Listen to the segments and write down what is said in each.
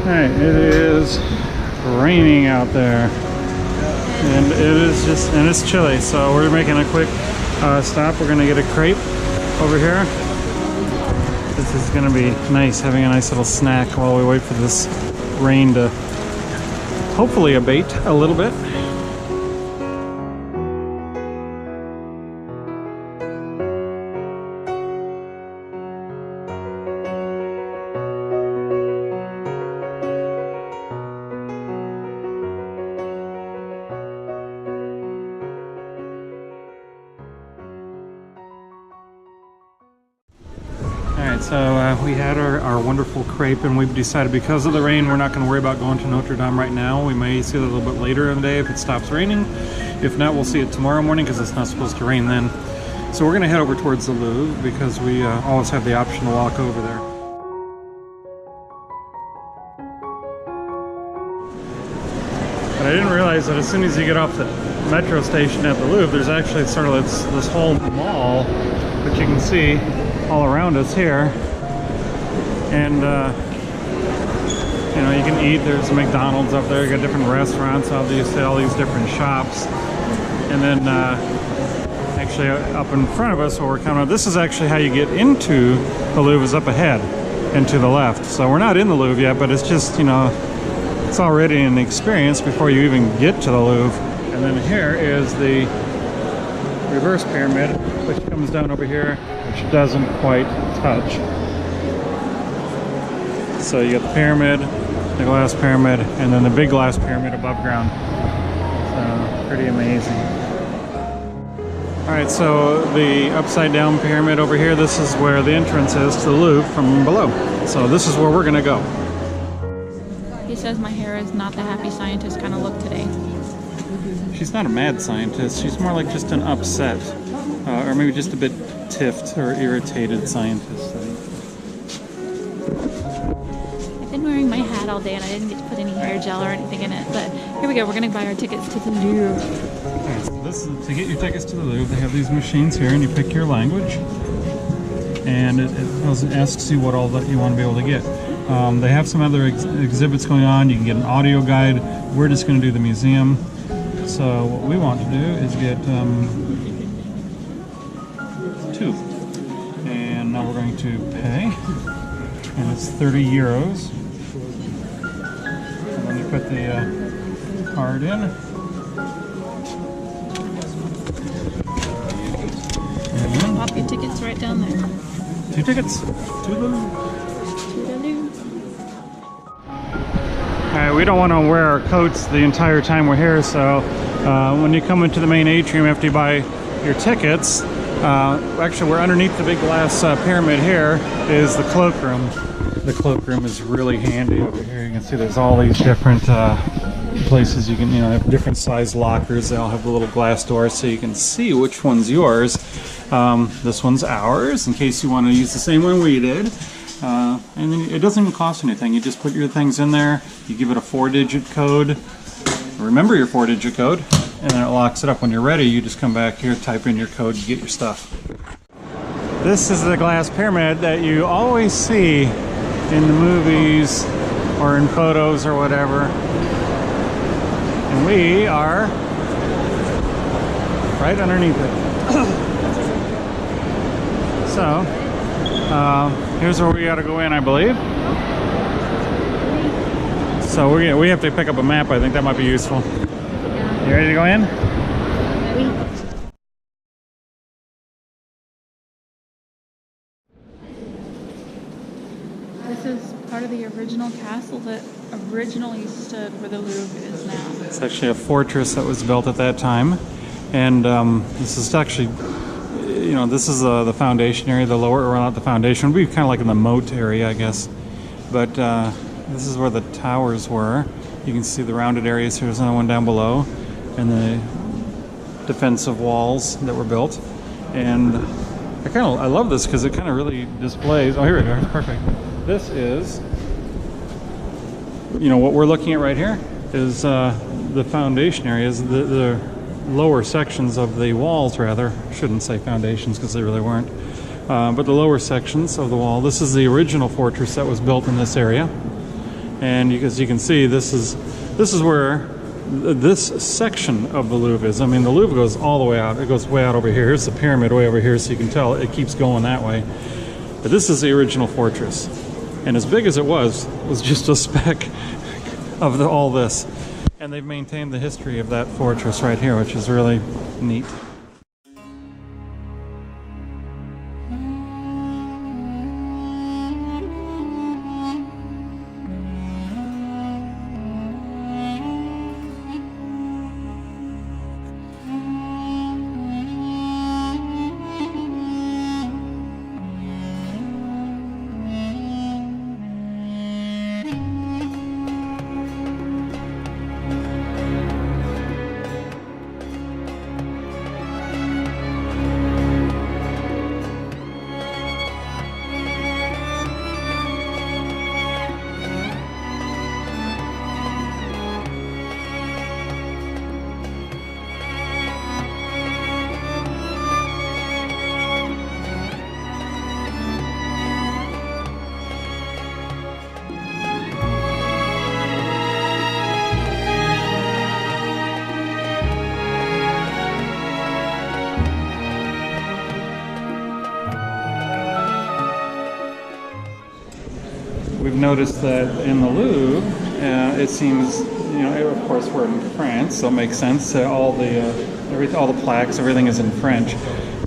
Alright, it is raining out there. And it is it's chilly, so we're making a quick stop. We're gonna get a crepe over here. This is gonna be nice, having a nice little snack while we wait for this rain to hopefully abate a little bit. So we had our wonderful crepe, and we've decided because of the rain we're not going to worry about going to Notre Dame right now. We may see it a little bit later in the day if it stops raining. If not, we'll see it tomorrow morning because it's not supposed to rain then. So we're going to head over towards the Louvre because we always have the option to walk over there. But I didn't realize that as soon as you get off the metro station at the Louvre, there's actually sort of this whole mall that you can see all around us here. And you know, you can eat. There's a McDonald's up there. You got different restaurants, obviously, all these different shops. And then actually up in front of us, where we're coming up, this is actually how you get into the Louvre, is up ahead and to the left. So we're not in the Louvre yet, but it's just, you know, it's already an experience before you even get to the Louvre. And then here is the reverse pyramid, which comes down over here, which doesn't quite touch. So you got the pyramid, the glass pyramid, and then the big glass pyramid above ground. So pretty amazing. Alright, so the upside down pyramid over here, this is where the entrance is to the Louvre from below. So this is where we're gonna go. He says my hair is not the happy scientist kind of look today. She's not a mad scientist, she's more like just an upset, or maybe just a bit tiffed or irritated scientist. I've been wearing my hat all day and I didn't get to put any hair gel or anything in it, but here we go, we're gonna buy our tickets to the Louvre. Okay, so this is, to get your tickets to the Louvre, they have these machines here and you pick your language, and it asks you what all that you want to be able to get. They have some other exhibits going on. You can get an audio guide. We're just going to do the museum. So what we want to do is get two. And now we're going to pay. And it's 30 euros. And then you put the card in. And pop your tickets right down there. 2 tickets to the Louvre. Alright, we don't want to wear our coats the entire time we're here, so when you come into the main atrium after you buy your tickets, actually we're underneath the big glass pyramid here, is the cloakroom. The cloakroom is really handy over here. You can see there's all these different places you can, you know, have different size lockers. They all have the little glass doors so you can see which one's yours. This one's ours, in case you want to use the same one we did. And then it doesn't even cost anything. You just put your things in there, you give it a 4-digit code, remember your 4-digit code, and then it locks it up. When you're ready, you just come back here, type in your code, you get your stuff. This is the glass pyramid that you always see in the movies or in photos or whatever. And we are right underneath it. So, here's where we gotta go in, I believe. So we have to pick up a map. I think that might be useful. You ready to go in? This is part of the original castle that originally stood where the Louvre is now. It's actually a fortress that was built at that time. And this is actually, you know, this is the foundation area, the lower, or not the foundation, it would be kind of like in the moat area, I guess. But this is where the towers were. You can see the rounded areas here. There's another one down below, and the defensive walls that were built. And I love this because it kind of really displays. Oh, here we go. Perfect. This is, you know, what we're looking at right here is the foundation areas, the lower sections of the walls, rather. I shouldn't say foundations because they really weren't. But the lower sections of the wall. This is the original fortress that was built in this area. And as you can see, this is where this section of the Louvre is. I mean, the Louvre goes all the way out. It goes way out over here. Here's the pyramid way over here, so you can tell it keeps going that way. But this is the original fortress. And as big as it was just a speck of all this. And they've maintained the history of that fortress right here, which is really neat. We've noticed that in the Louvre, it seems, you know, of course we're in France, so it makes sense. All the plaques, everything is in French.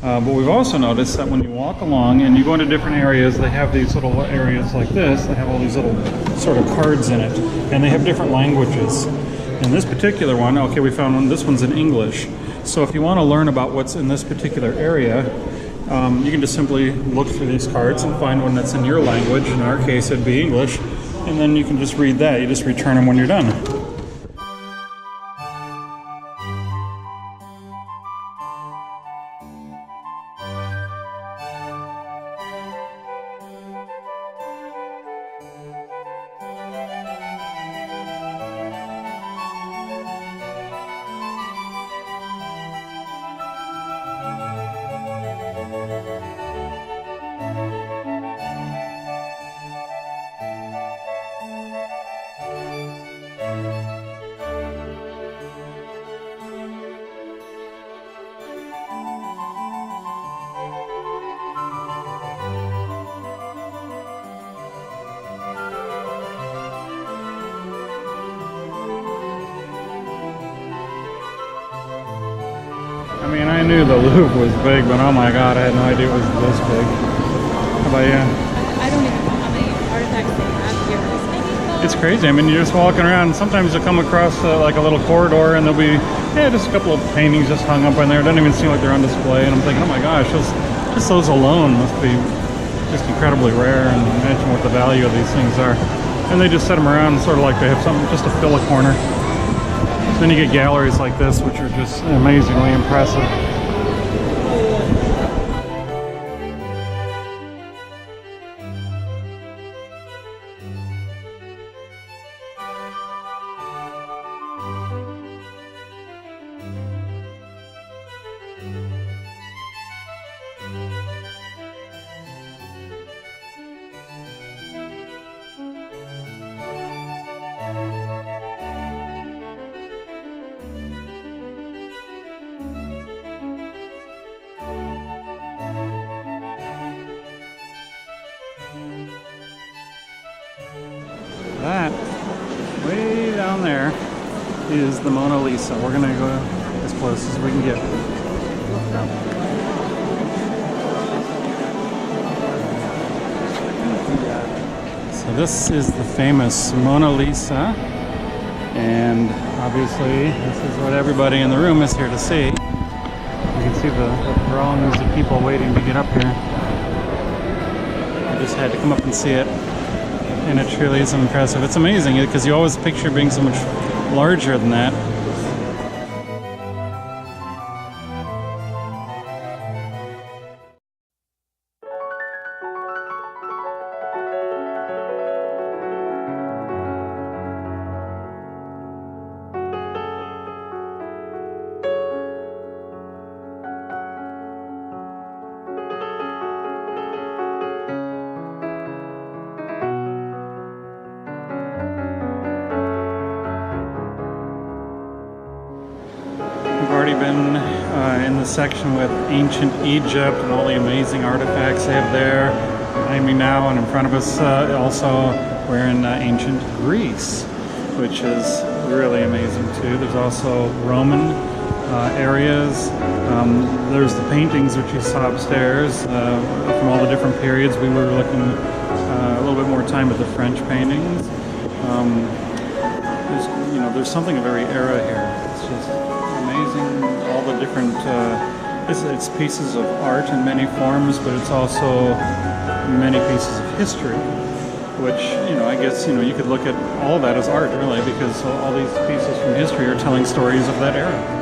But we've also noticed that when you walk along and you go into different areas, they have these little areas like this. They have all these little sort of cards in it, and they have different languages. In this particular one, okay, we found one. This one's in English. So if you want to learn about what's in this particular area, you can just simply look through these cards and find one that's in your language. In our case, it'd be English. And then you can just read that. You just return them when you're done. I mean, I knew the Louvre was big, but oh my god, I had no idea it was this big. How about you? I don't even know how many artifacts they have here. Is any, It's crazy. I mean, you're just walking around, and sometimes you'll come across like a little corridor, and there'll be, just a couple of paintings just hung up in there. It doesn't even seem like they're on display, and I'm thinking, oh my gosh, just those alone must be just incredibly rare, and imagine what the value of these things are. And they just set them around sort of like they have something just to fill a corner. Then you get galleries like this, which are just amazingly impressive. That, way down there, is the Mona Lisa. We're gonna go as close as we can get. So this is the famous Mona Lisa, and obviously this is what everybody in the room is here to see. You can see the throngs of people waiting to get up here. I just had to come up and see it. And it truly is impressive. It's amazing because you always picture being so much larger than that. in the section with ancient Egypt and all the amazing artifacts they have there. Behind me now and in front of us also we're in ancient Greece, which is really amazing too. There's also Roman areas. There's the paintings which you saw upstairs from all the different periods. We were looking a little bit more time at the French paintings. There's something very era here. It's just amazing, all the different, it's pieces of art in many forms, but it's also many pieces of history, which, I guess, you could look at all of that as art, really, because all these pieces from history are telling stories of that era.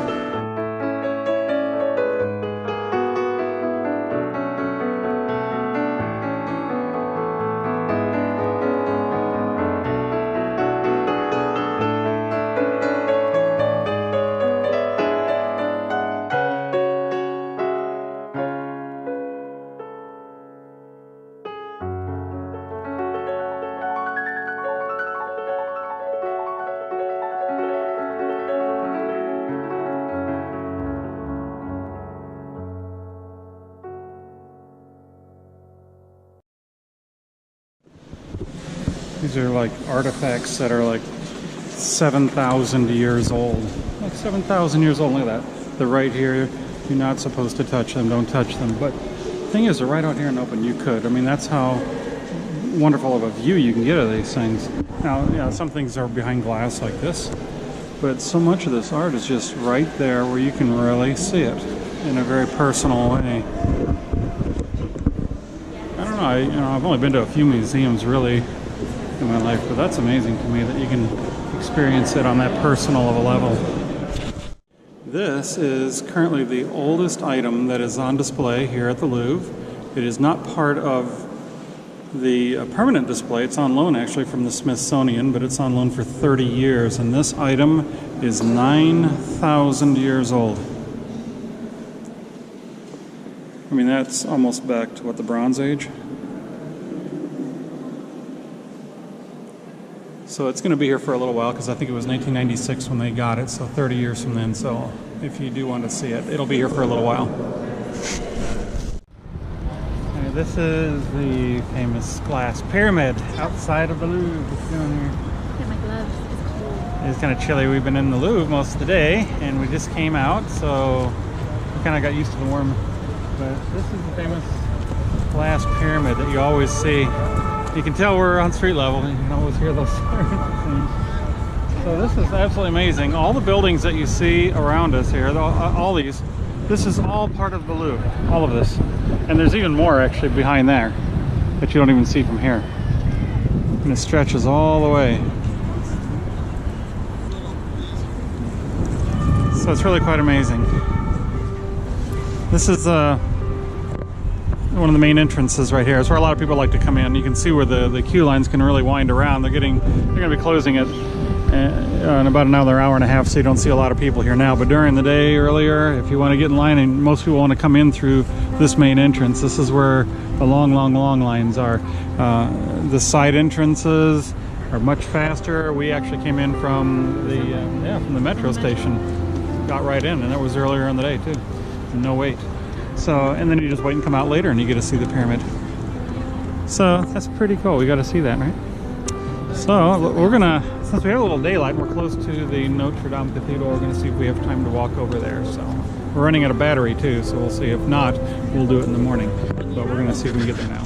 These are like artifacts that are like 7,000 years old. Like 7,000 years old, look at that. They're right here. You're not supposed to touch them, don't touch them. But the thing is, they're right out here in open. You could. I mean, that's how wonderful of a view you can get of these things. Now, yeah, some things are behind glass like this, but so much of this art is just right there where you can really see it in a very personal way. I don't know, I've only been to a few museums really in my life, but that's amazing to me that you can experience it on that personal of a level. This is currently the oldest item that is on display here at the Louvre. It is not part of the permanent display. It's on loan actually from the Smithsonian, but it's on loan for 30 years, and this item is 9,000 years old. I mean, that's almost back to what, the Bronze Age? So it's going to be here for a little while because I think it was 1996 when they got it, so 30 years from then. So if you do want to see it, it'll be here for a little while. Okay, this is the famous glass pyramid outside of the Louvre. What's going on here? Yeah, my gloves. It's cold. It's kind of chilly. We've been in the Louvre most of the day, and we just came out, so we kind of got used to the warm. But this is the famous glass pyramid that you always see. You can tell we're on street level. You can always hear those things. So this is absolutely amazing. All the buildings that you see around us here, all these, this is all part of the Louvre. All of this. And there's even more actually behind there that you don't even see from here. And it stretches all the way. So it's really quite amazing. This is one of the main entrances right here. It's where a lot of people like to come in. You can see where the queue lines can really wind around. They're going to be closing it in about another hour and a half, so you don't see a lot of people here now. But during the day, earlier, if you want to get in line, and most people want to come in through this main entrance, this is where the long lines are. The side entrances are much faster. We actually came in from the metro station, got right in, and that was earlier in the day too. No wait. So, and then you just wait and come out later and you get to see the pyramid. So that's pretty cool. We got to see that, right? So we're gonna, since we have a little daylight, we're close to the Notre Dame Cathedral. We're gonna see if we have time to walk over there. So we're running out of battery too, so we'll see. If not, we'll do it in the morning. But we're gonna see if we can get there now.